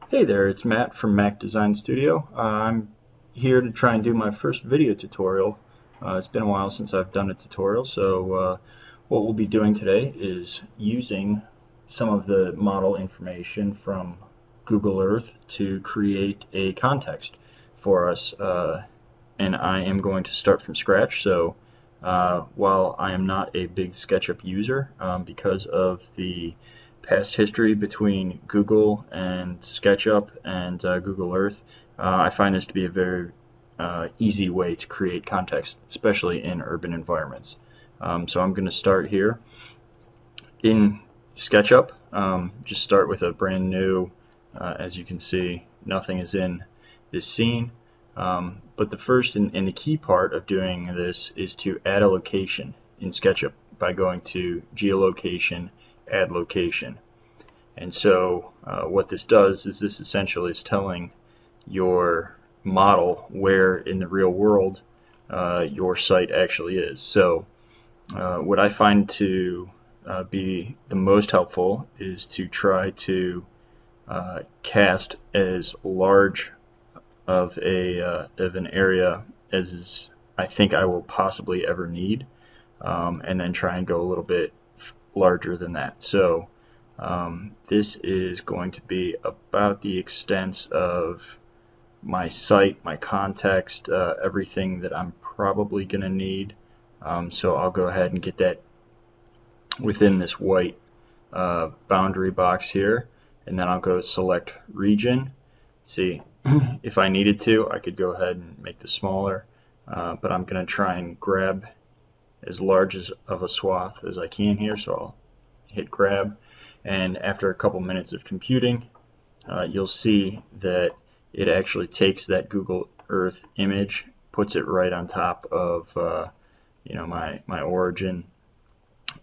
Hey there, it's Matt from Mac Design Studio. I'm here to try and do my first video tutorial. It's been a while since I've done a tutorial, so what we'll be doing today is using some of the model information from Google Earth to create a context for us. And I am going to start from scratch, so while I am not a big Sketchup user, because of the past history between Google and SketchUp and Google Earth, I find this to be a very easy way to create context, especially in urban environments. So I'm going to start here in SketchUp. Just start with a brand new, as you can see, nothing is in this scene. But the first and the key part of doing this is to add a location in SketchUp by going to geolocation, add location. And so what this does is this essentially is telling your model where in the real world your site actually is. So what I find to be the most helpful is to try to cast as large of an area as I think I will possibly ever need, and then try and go a little bit larger than that. So this is going to be about the extent of my site, my context, everything that I'm probably going to need. So I'll go ahead and get that within this white boundary box here, and then I'll go select region. See, if I needed to, I could go ahead and make this smaller, but I'm going to try and grab as large of a swath as I can here, so I'll hit grab, and after a couple minutes of computing, you'll see that it actually takes that Google Earth image, puts it right on top of my origin.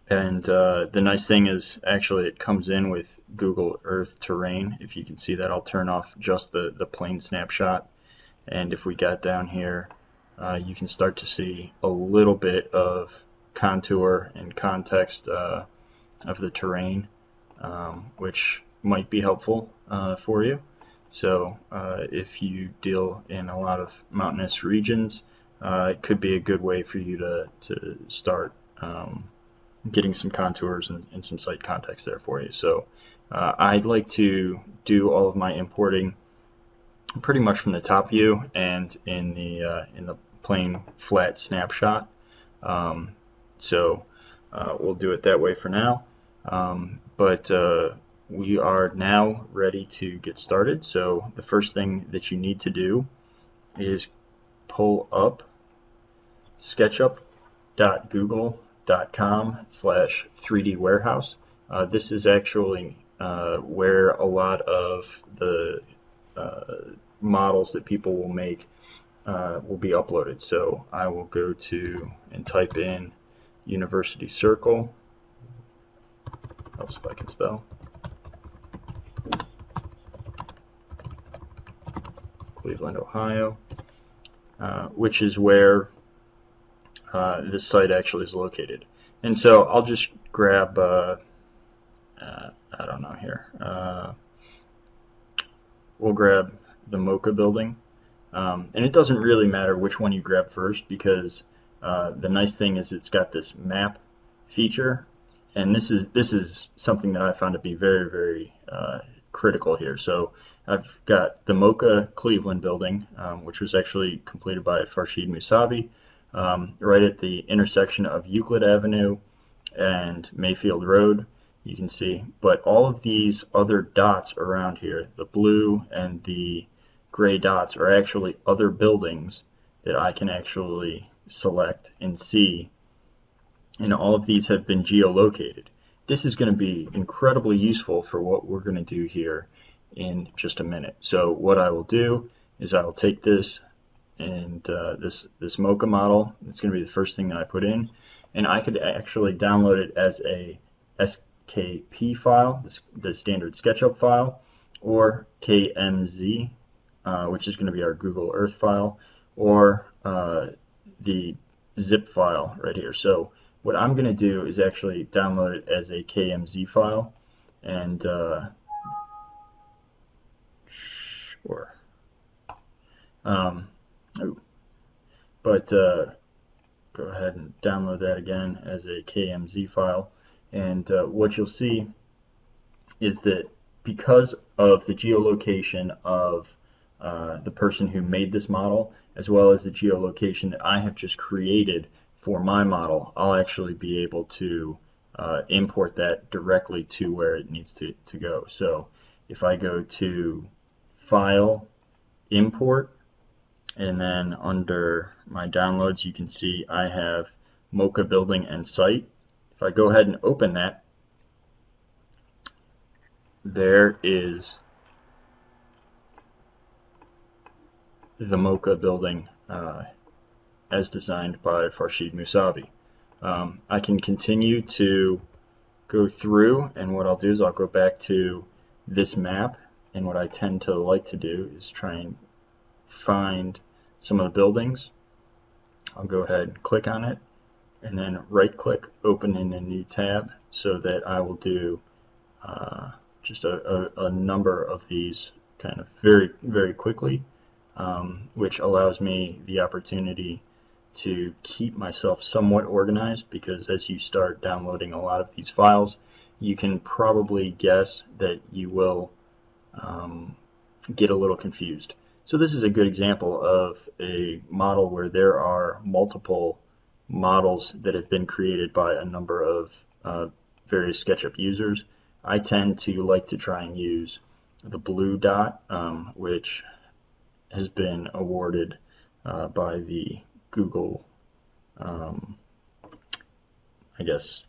And the nice thing is actually it comes in with Google Earth terrain. If you can see that, I'll turn off just the plain snapshot. And if we got down here, you can start to see a little bit of contour and context of the terrain, which might be helpful for you. So if you deal in a lot of mountainous regions, it could be a good way for you to start getting some contours and some site context there for you. So I'd like to do all of my importing pretty much from the top view and in the plain flat snapshot. So we'll do it that way for now. But we are now ready to get started. So the first thing that you need to do is pull up sketchup.google.com/3D warehouse. This is actually where a lot of the models that people will make will be uploaded. So I will go to and type in University Circle. Helps if I can spell. Cleveland, Ohio, which is where this site actually is located. And so I'll just grab, I don't know here, we'll grab the Mocha building. And it doesn't really matter which one you grab first, because the nice thing is it's got this map feature, and this is something that I found to be very, very critical here. So I've got the Mocha Cleveland building, which was actually completed by Farshid Musavi, right at the intersection of Euclid Avenue and Mayfield Road, you can see. But all of these other dots around here, the blue and the gray dots, are actually other buildings that I can actually select and see, and all of these have been geolocated. This is going to be incredibly useful for what we're going to do here in just a minute. So what I will do is I will take this and this Mocha model. It's going to be the first thing that I put in, and I could actually download it as a SKP file, the standard SketchUp file, or KMZ, which is going to be our Google Earth file, or the zip file right here. So what I'm going to do is actually download it as a KMZ file, and Sure. Um, oh, but go ahead and download that again as a KMZ file. And what you'll see is that because of the geolocation of the person who made this model, as well as the geolocation that I have just created for my model, I'll actually be able to import that directly to where it needs to go. So if I go to File, Import, and then under my downloads you can see I have Mocha Building and Site. If I go ahead and open that, there is the Mocha building as designed by Farshid Musavi. I can continue to go through, and what I'll do is I'll go back to this map, and what I tend to like to do is try and find some of the buildings. I'll go ahead and click on it, and then right click, open in a new tab, so that I will do just a number of these kind of very quickly, which allows me the opportunity to keep myself somewhat organized, because as you start downloading a lot of these files, you can probably guess that you will get a little confused. So this is a good example of a model where there are multiple models that have been created by a number of various SketchUp users. I tend to like to try and use the blue dot, which has been awarded by the Google, I guess,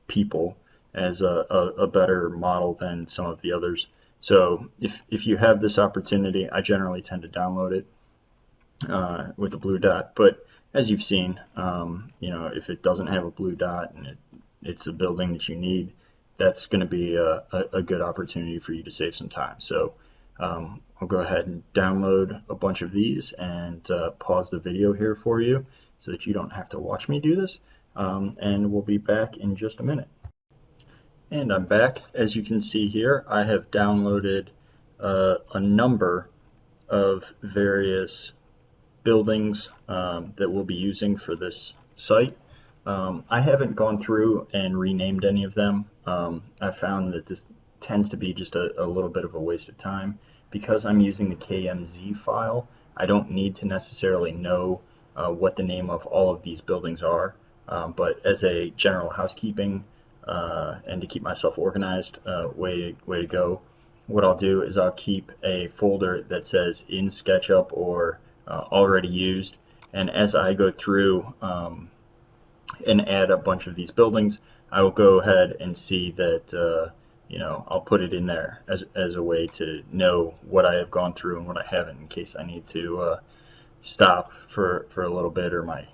people as a better model than some of the others. So if you have this opportunity, I generally tend to download it with the blue dot. But as you've seen, if it doesn't have a blue dot and it's a building that you need, that's going to be a good opportunity for you to save some time. So I'll go ahead and download a bunch of these and pause the video here for you so that you don't have to watch me do this. And we'll be back in just a minute. And I'm back. As you can see here, I have downloaded a number of various buildings that we'll be using for this site. I haven't gone through and renamed any of them. I found that this tends to be just a little bit of a waste of time. Because I'm using the KMZ file, I don't need to necessarily know what the name of all of these buildings are, but as a general housekeeping and to keep myself organized, way to go, what I'll do is I'll keep a folder that says in SketchUp or already used, and as I go through and add a bunch of these buildings, I will go ahead and see that I'll put it in there as a way to know what I have gone through and what I haven't, in case I need to stop for a little bit or my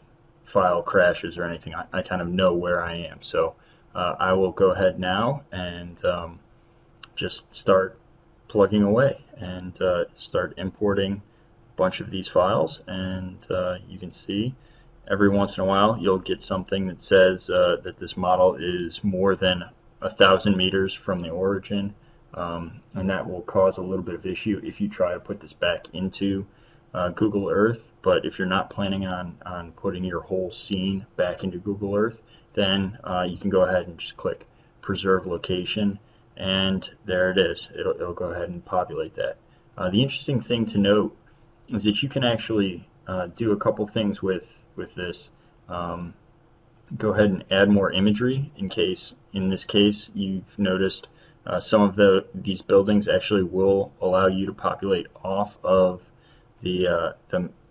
file crashes or anything. I kind of know where I am. So I will go ahead now and just start plugging away and start importing a bunch of these files, and you can see every once in a while you'll get something that says that this model is more than 1,000 meters from the origin, and that will cause a little bit of issue if you try to put this back into Google Earth. But if you're not planning on putting your whole scene back into Google Earth, then you can go ahead and just click preserve location, and there it is. It'll go ahead and populate that. The interesting thing to note is that you can actually do a couple things with this. Go ahead and add more imagery in this case you've noticed some of these buildings actually will allow you to populate off of the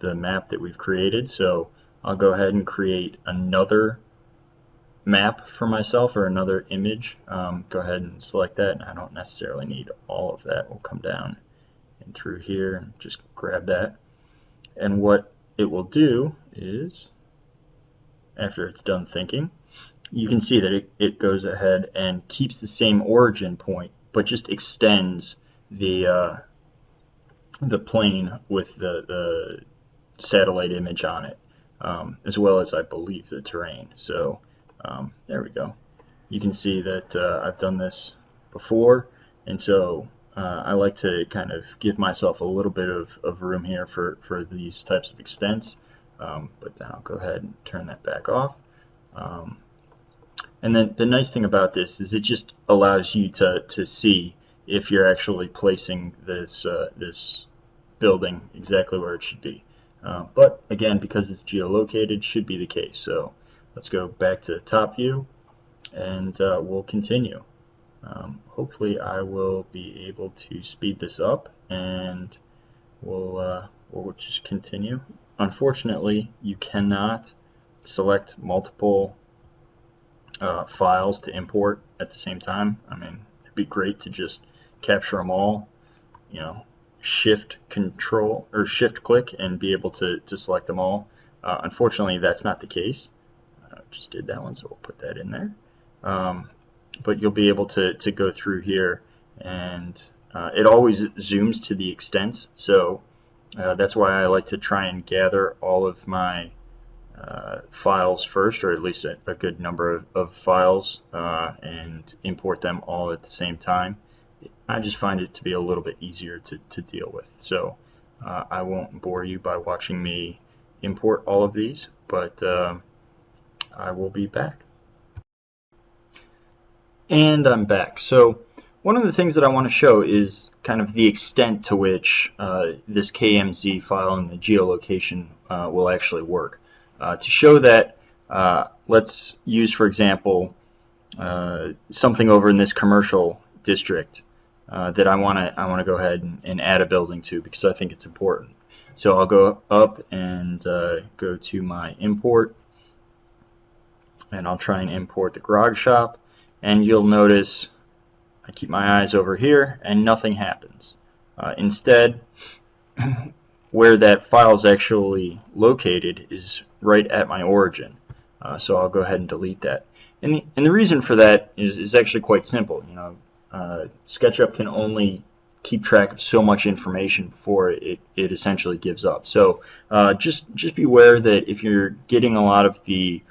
map that we've created. So I'll go ahead and create another map for myself, or another image. Go ahead and select that, and I don't necessarily need all of that. We'll come down and through here and just grab that, and what it will do is, after it's done thinking, you can see that it goes ahead and keeps the same origin point, but just extends the plane with the satellite image on it, as well as, I believe, the terrain. So there we go. You can see that I've done this before, and so I like to kind of give myself a little bit of room here for these types of extents, but then I'll go ahead and turn that back off. Um, and then the nice thing about this is it just allows you to see if you're actually placing this building exactly where it should be. But again, because it's geolocated, should be the case. So let's go back to top view, and we'll continue. Hopefully I will be able to speed this up, and we'll just continue. Unfortunately, you cannot select multiple files to import at the same time. I mean, it'd be great to just capture them all, you know, shift control or shift click and be able to select them all. Unfortunately, that's not the case. Just did that one, so we'll put that in there. But you'll be able to go through here, and it always zooms to the extent, so that's why I like to try and gather all of my files first, or at least a good number of files, and import them all at the same time. I just find it to be a little bit easier to deal with. So I won't bore you by watching me import all of these, but I will be back. And I'm back. So one of the things that I want to show is kind of the extent to which this KMZ file and the geolocation will actually work. To show that, let's use, for example, something over in this commercial district that I want to go ahead and add a building to, because I think it's important. So I'll go up and go to my import, and I'll try and import the garage shop, and you'll notice I keep my eyes over here and nothing happens. Instead, where that file is actually located is right at my origin. So I'll go ahead and delete that. And the reason for that is actually quite simple. You know, Sketchup can only keep track of so much information before it essentially gives up. So just be aware that if you're getting a lot of the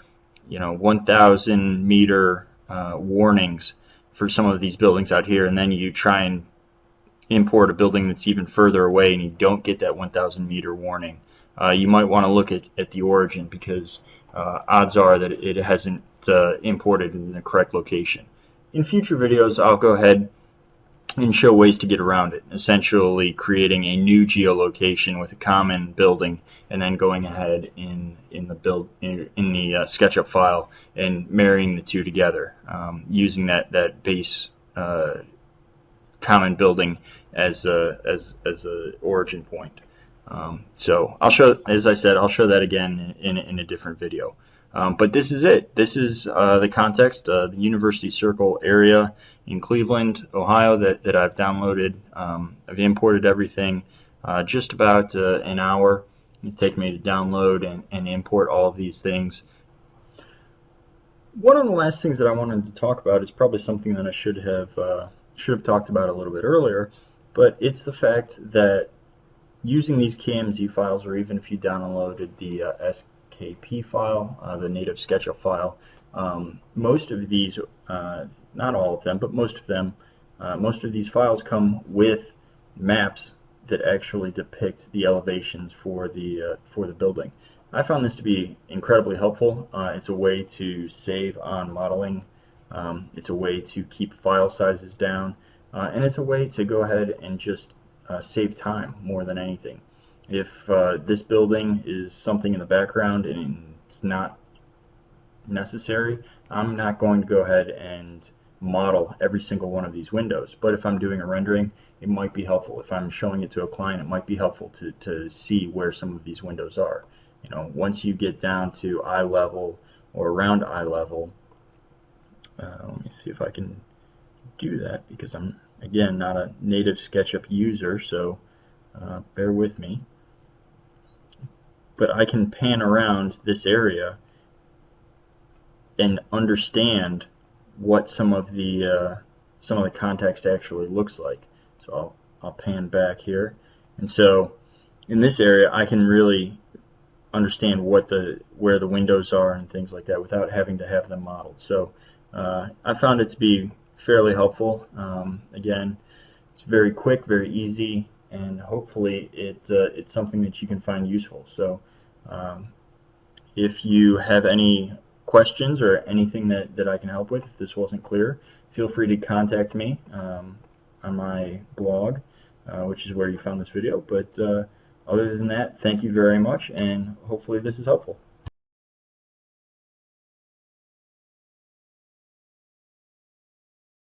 1,000 meter warnings for some of these buildings out here, and then you try and import a building that's even further away and you don't get that 1,000 meter warning, you might want to look at the origin, because odds are that it hasn't imported in the correct location. In future videos, I'll go ahead and show ways to get around it, essentially creating a new geolocation with a common building, and then going ahead in the Sketchup file and marrying the two together, using that base common building as a origin point. So I'll show, as I said, I'll show that again in a different video. But this is it. This is the context, the University Circle area in Cleveland, Ohio, that I've downloaded. I've imported everything. Just about an hour it's taken me to download and import all of these things. One of the last things that I wanted to talk about is probably something that I should have talked about a little bit earlier, but it's the fact that using these KMZ files, or even if you downloaded the SKP file, the native Sketchup file, most of these, not all of them, but most of these files come with maps that actually depict the elevations for the building. I found this to be incredibly helpful. It's a way to save on modeling. It's a way to keep file sizes down, and it's a way to go ahead and just save time more than anything. If this building is something in the background and it's not necessary, I'm not going to go ahead and model every single one of these windows. But if I'm doing a rendering, it might be helpful. If I'm showing it to a client, it might be helpful to see where some of these windows are. You know, once you get down to eye level or around eye level, let me see if I can do that, because I'm, again, not a native Sketchup user, so bear with me. But I can pan around this area and understand what some of the context actually looks like. So I'll pan back here, and so in this area I can really understand where the windows are and things like that without having to have them modeled. So I found it to be fairly helpful. Again, It's very quick, very easy, and hopefully it's something that you can find useful. So um, if you have any questions or anything that I can help with, if this wasn't clear, feel free to contact me on my blog, which is where you found this video. But other than that, thank you very much, and hopefully this is helpful.